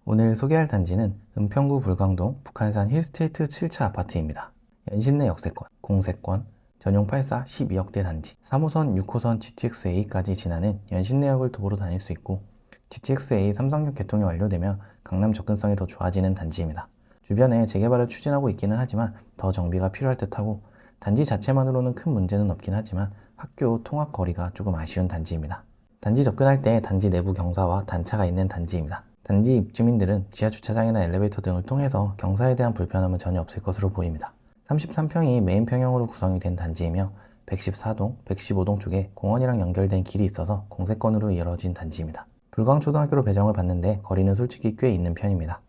오늘 소개할 단지는 은평구 불광동 북한산 힐스테이트 7차 아파트입니다. 연신내 역세권, 공세권, 전용 8사 12억대 단지, 3호선, 6호선 GTX-A까지 지나는 연신내역을 도보로 다닐 수 있고 GTX-A 삼성역 개통이 완료되며 강남 접근성이 더 좋아지는 단지입니다. 주변에 재개발을 추진하고 있기는 하지만 더 정비가 필요할 듯하고 단지 자체만으로는 큰 문제는 없긴 하지만 학교 통학 거리가 조금 아쉬운 단지입니다. 단지 접근할 때 단지 내부 경사와 단차가 있는 단지입니다. 단지 입주민들은 지하 주차장이나 엘리베이터 등을 통해서 경사에 대한 불편함은 전혀 없을 것으로 보입니다. 33평이 메인 평형으로 구성이 된 단지이며 114동, 115동 쪽에 공원이랑 연결된 길이 있어서 공세권으로 이루어진 단지입니다. 불광초등학교로 배정을 받는데 거리는 솔직히 꽤 있는 편입니다.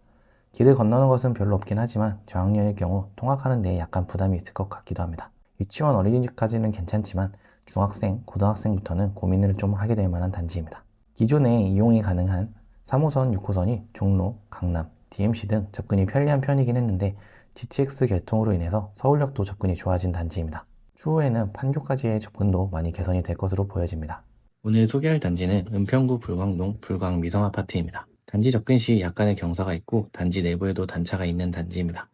길을 건너는 것은 별로 없긴 하지만 저학년일 경우 통학하는 데 약간 부담이 있을 것 같기도 합니다. 유치원 어린이집까지는 괜찮지만 중학생, 고등학생부터는 고민을 좀 하게 될 만한 단지입니다. 기존에 이용이 가능한 3호선, 6호선이 종로, 강남, DMC 등 접근이 편리한 편이긴 했는데 GTX 개통으로 인해서 서울역도 접근이 좋아진 단지입니다. 추후에는 판교까지의 접근도 많이 개선이 될 것으로 보여집니다. 오늘 소개할 단지는 은평구 불광동 불광미성아파트입니다. 단지 접근 시 약간의 경사가 있고 단지 내부에도 단차가 있는 단지입니다.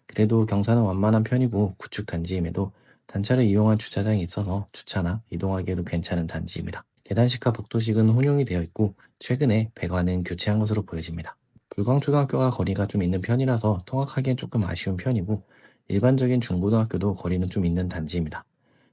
그래도 경사는 완만한 편이고 구축 단지임에도 단차를 이용한 주차장이 있어서 주차나 이동하기에도 괜찮은 단지입니다. 계단식과 복도식은 혼용이 되어 있고 최근에 배관은 교체한 것으로 보여집니다. 불광초등학교가 거리가 좀 있는 편이라서 통학하기엔 조금 아쉬운 편이고 일반적인 중고등학교도 거리는 좀 있는 단지입니다.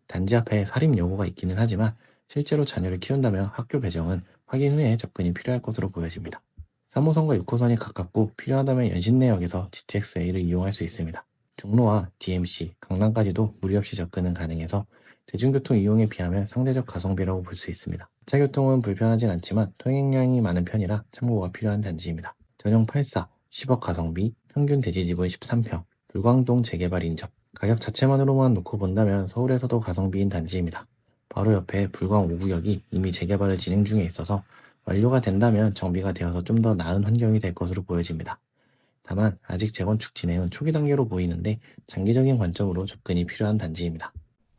단지 앞에 사립여고가 있기는 하지만 실제로 자녀를 키운다면 학교 배정은 확인 후에 접근이 필요할 것으로 보여집니다. 3호선과 6호선이 가깝고 필요하다면 연신내역에서 GTX-A를 이용할 수 있습니다. 종로와 DMC, 강남까지도 무리 없이 접근은 가능해서 대중교통 이용에 비하면 상대적 가성비라고 볼 수 있습니다. 차 교통은 불편하진 않지만 통행량이 많은 편이라 참고가 필요한 단지입니다. 전용 8사, 10억 가성비, 평균 대지지분 13평, 불광동 재개발 인접. 가격 자체만으로만 놓고 본다면 서울에서도 가성비인 단지입니다. 바로 옆에 불광 5구역이 이미 재개발을 진행 중에 있어서 완료가 된다면 정비가 되어서 좀 더 나은 환경이 될 것으로 보여집니다. 다만 아직 재건축 진행은 초기 단계로 보이는데 장기적인 관점으로 접근이 필요한 단지입니다.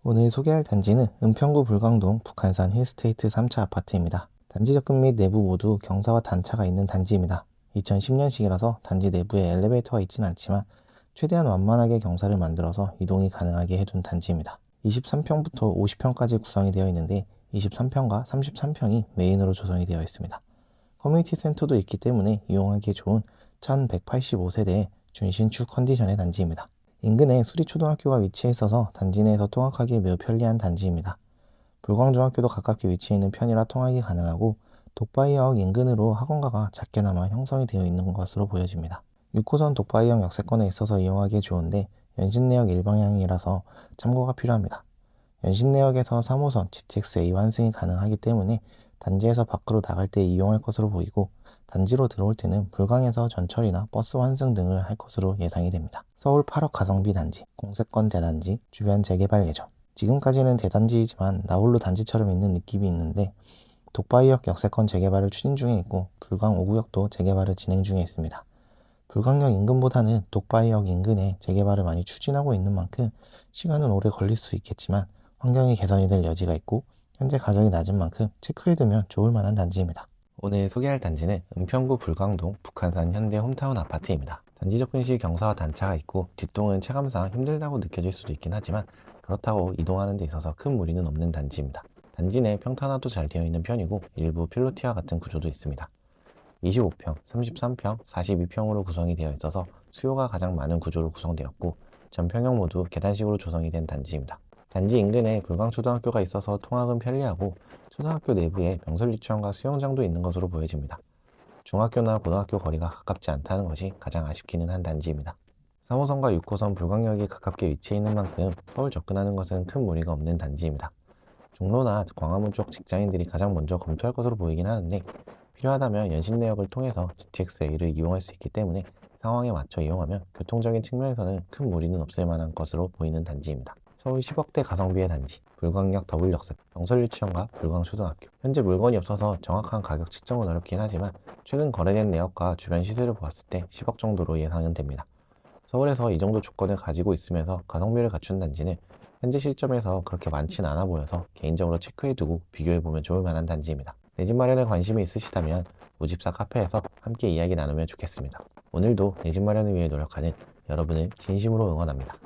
오늘 소개할 단지는 은평구 불광동 북한산 힐스테이트 3차 아파트입니다. 단지 접근 및 내부 모두 경사와 단차가 있는 단지입니다. 2010년식이라서 단지 내부에 엘리베이터가 있진 않지만 최대한 완만하게 경사를 만들어서 이동이 가능하게 해둔 단지입니다. 23평부터 50평까지 구성이 되어 있는데 23평과 33평이 메인으로 조성이 되어 있습니다. 커뮤니티 센터도 있기 때문에 이용하기 좋은 1185세대의 준신축 컨디션의 단지입니다. 인근에 수리초등학교가 위치해 있어서 단지 내에서 통학하기 매우 편리한 단지입니다. 불광중학교도 가깝게 위치해 있는 편이라 통학이 가능하고 독바이역 인근으로 학원가가 작게나마 형성이 되어 있는 것으로 보여집니다. 6호선 독바이역 역세권에 있어서 이용하기 좋은데 연신내역 일방향이라서 참고가 필요합니다. 연신내역에서 3호선 GTX-A 환승이 가능하기 때문에 단지에서 밖으로 나갈 때 이용할 것으로 보이고 단지로 들어올 때는 불광에서 전철이나 버스 환승 등을 할 것으로 예상이 됩니다. 서울 8억 가성비 단지, 공세권 대단지, 주변 재개발 예정. 지금까지는 대단지이지만 나홀로 단지처럼 있는 느낌이 있는데 독바이역 역세권 재개발을 추진 중에 있고 불광 5구역도 재개발을 진행 중에 있습니다. 불광역 인근보다는 독바이역 인근에 재개발을 많이 추진하고 있는 만큼 시간은 오래 걸릴 수 있겠지만 환경이 개선이 될 여지가 있고 현재 가격이 낮은 만큼 체크해두면 좋을 만한 단지입니다. 오늘 소개할 단지는 은평구 불광동 북한산 현대 홈타운 아파트입니다. 단지 접근 시 경사와 단차가 있고 뒷동은 체감상 힘들다고 느껴질 수도 있긴 하지만 그렇다고 이동하는 데 있어서 큰 무리는 없는 단지입니다. 단지 내 평탄화도 잘 되어 있는 편이고 일부 필로티와 같은 구조도 있습니다. 25평, 33평, 42평으로 구성이 되어 있어서 수요가 가장 많은 구조로 구성되었고 전평형 모두 계단식으로 조성이 된 단지입니다. 단지 인근에 불광초등학교가 있어서 통학은 편리하고 초등학교 내부에 명설 유치원과 수영장도 있는 것으로 보여집니다. 중학교나 고등학교 거리가 가깝지 않다는 것이 가장 아쉽기는 한 단지입니다. 3호선과 6호선 불광역이 가깝게 위치해 있는 만큼 서울 접근하는 것은 큰 무리가 없는 단지입니다. 종로나 광화문 쪽 직장인들이 가장 먼저 검토할 것으로 보이긴 하는데 필요하다면 연신내역을 통해서 GTX-A를 이용할 수 있기 때문에 상황에 맞춰 이용하면 교통적인 측면에서는 큰 무리는 없을 만한 것으로 보이는 단지입니다. 서울 10억대 가성비의 단지, 불광역 더블역세, 명설유치원과 불광초등학교. 현재 물건이 없어서 정확한 가격 측정은 어렵긴 하지만 최근 거래된 내역과 주변 시세를 보았을 때 10억 정도로 예상은 됩니다. 서울에서 이 정도 조건을 가지고 있으면서 가성비를 갖춘 단지는 현재 시점에서 그렇게 많진 않아 보여서 개인적으로 체크해두고 비교해보면 좋을 만한 단지입니다. 내 집 마련에 관심이 있으시다면 무집사 카페에서 함께 이야기 나누면 좋겠습니다. 오늘도 내 집 마련을 위해 노력하는 여러분을 진심으로 응원합니다.